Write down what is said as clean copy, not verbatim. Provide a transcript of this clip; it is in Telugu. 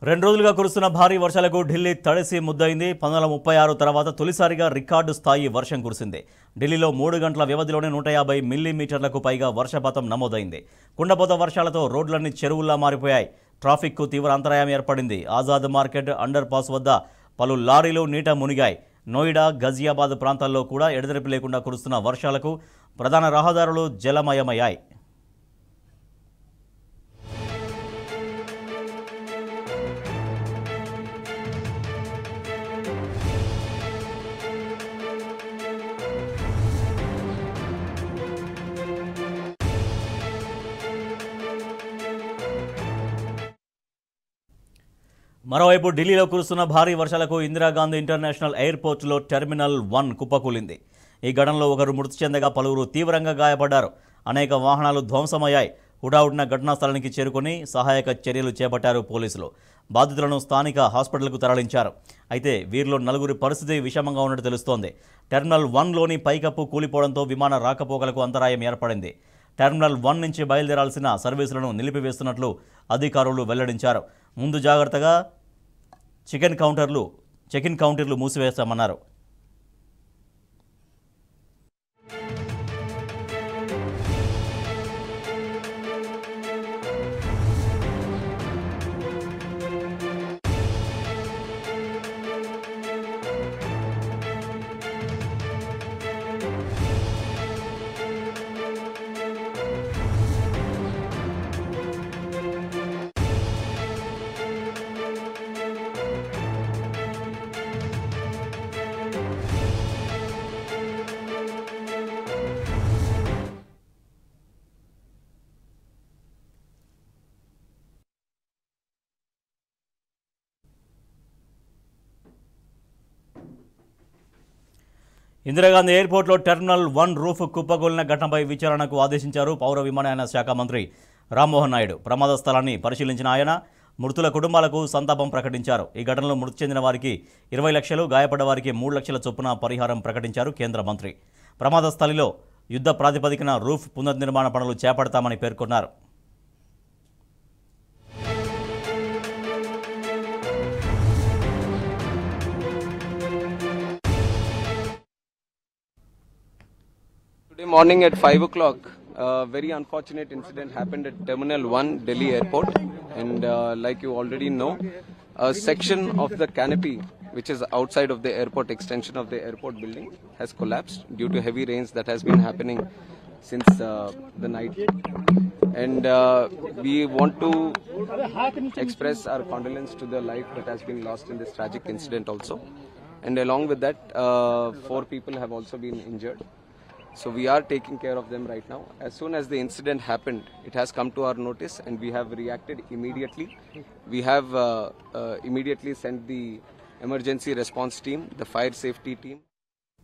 రెండు రోజులుగా కురుస్తున్న భారీ వర్షాలకు ఢిల్లీ తడిసి ముద్దయింది. 1936 తర్వాత తొలిసారిగా రికార్డు స్థాయి వర్షం కురిసింది. ఢిల్లీలో 3 గంటల వ్యవధిలోనే 150 మిల్లీమీటర్లకు పైగా వర్షపాతం నమోదైంది. కుండపోత వర్షాలతో రోడ్లన్నీ చెరువుల్లా మారిపోయాయి. ట్రాఫిక్కు తీవ్ర అంతరాయం ఏర్పడింది. ఆజాద్ మార్కెట్ అండర్ పాస్ వద్ద పలు లారీలు నీట మునిగాయి. నోయిడా, గజియాబాద్ ప్రాంతాల్లో కూడా ఎడతెరిపి లేకుండా కురుస్తున్న వర్షాలకు ప్రధాన రహదారులు జలమయమయ్యాయి. మరోవైపు ఢిల్లీలో కురుస్తున్న భారీ వర్షాలకు ఇందిరాగాంధీ ఇంటర్నేషనల్ ఎయిర్పోర్టులో టెర్మినల్ 1 కుప్పకూలింది. ఈ ఘటనలో ఒకరు మృతి చెందగా పలువురు తీవ్రంగా గాయపడ్డారు. అనేక వాహనాలు ధ్వంసమయ్యాయి. హుటాహుటిన ఘటనా స్థలానికి చేరుకుని సహాయక చర్యలు చేపట్టారు పోలీసులు. బాధితులను స్థానిక హాస్పిటల్కు తరలించారు. అయితే వీరిలో 4 పరిస్థితి విషమంగా ఉన్నట్టు తెలుస్తోంది. టెర్మినల్ 1లోని పైకప్పు కూలిపోవడంతో విమాన రాకపోకలకు అంతరాయం ఏర్పడింది. టెర్మినల్ 1 నుంచి బయలుదేరాల్సిన సర్వీసులను నిలిపివేస్తున్నట్లు అధికారులు వెల్లడించారు. ముందు జాగ్రత్తగా చెక్ ఇన్ కౌంటర్లు మూసివేస్తామన్నారు. ఇందిరాగాంధీ ఎయిర్పోర్టులో టెర్మినల్ 1 రూఫ్ కుప్పకూలిన ఘటనపై విచారణకు ఆదేశించారు పౌర విమానయాన శాఖ మంత్రి రామ్మోహన్ నాయుడు. ప్రమాద స్థలాన్ని పరిశీలించిన ఆయన మృతుల కుటుంబాలకు సంతాపం ప్రకటించారు. ఈ ఘటనలో మృతి చెందిన వారికి 20 లక్షలు, గాయపడ్డ వారికి 3 లక్షల చొప్పున పరిహారం ప్రకటించారు కేంద్ర మంత్రి. ప్రమాద స్థలిలో యుద్ధ ప్రాతిపదికన రూఫ్ పునర్నిర్మాణ పనులు చేపడతామని పేర్కొన్నారు. Today morning at 5 o'clock, a very unfortunate incident happened at Terminal 1, Delhi Airport. And like you already know, a section of the canopy, which is outside of the airport extension of the airport building, has collapsed due to heavy rains that has been happening since the night. And we want to express our condolence to the life that has been lost in this tragic incident also. And along with that, 4 people have also been injured. So we are taking care of them right now. As soon as the incident happened, it has come to our notice and we have reacted immediately. We have immediately sent the emergency response team, the fire safety team.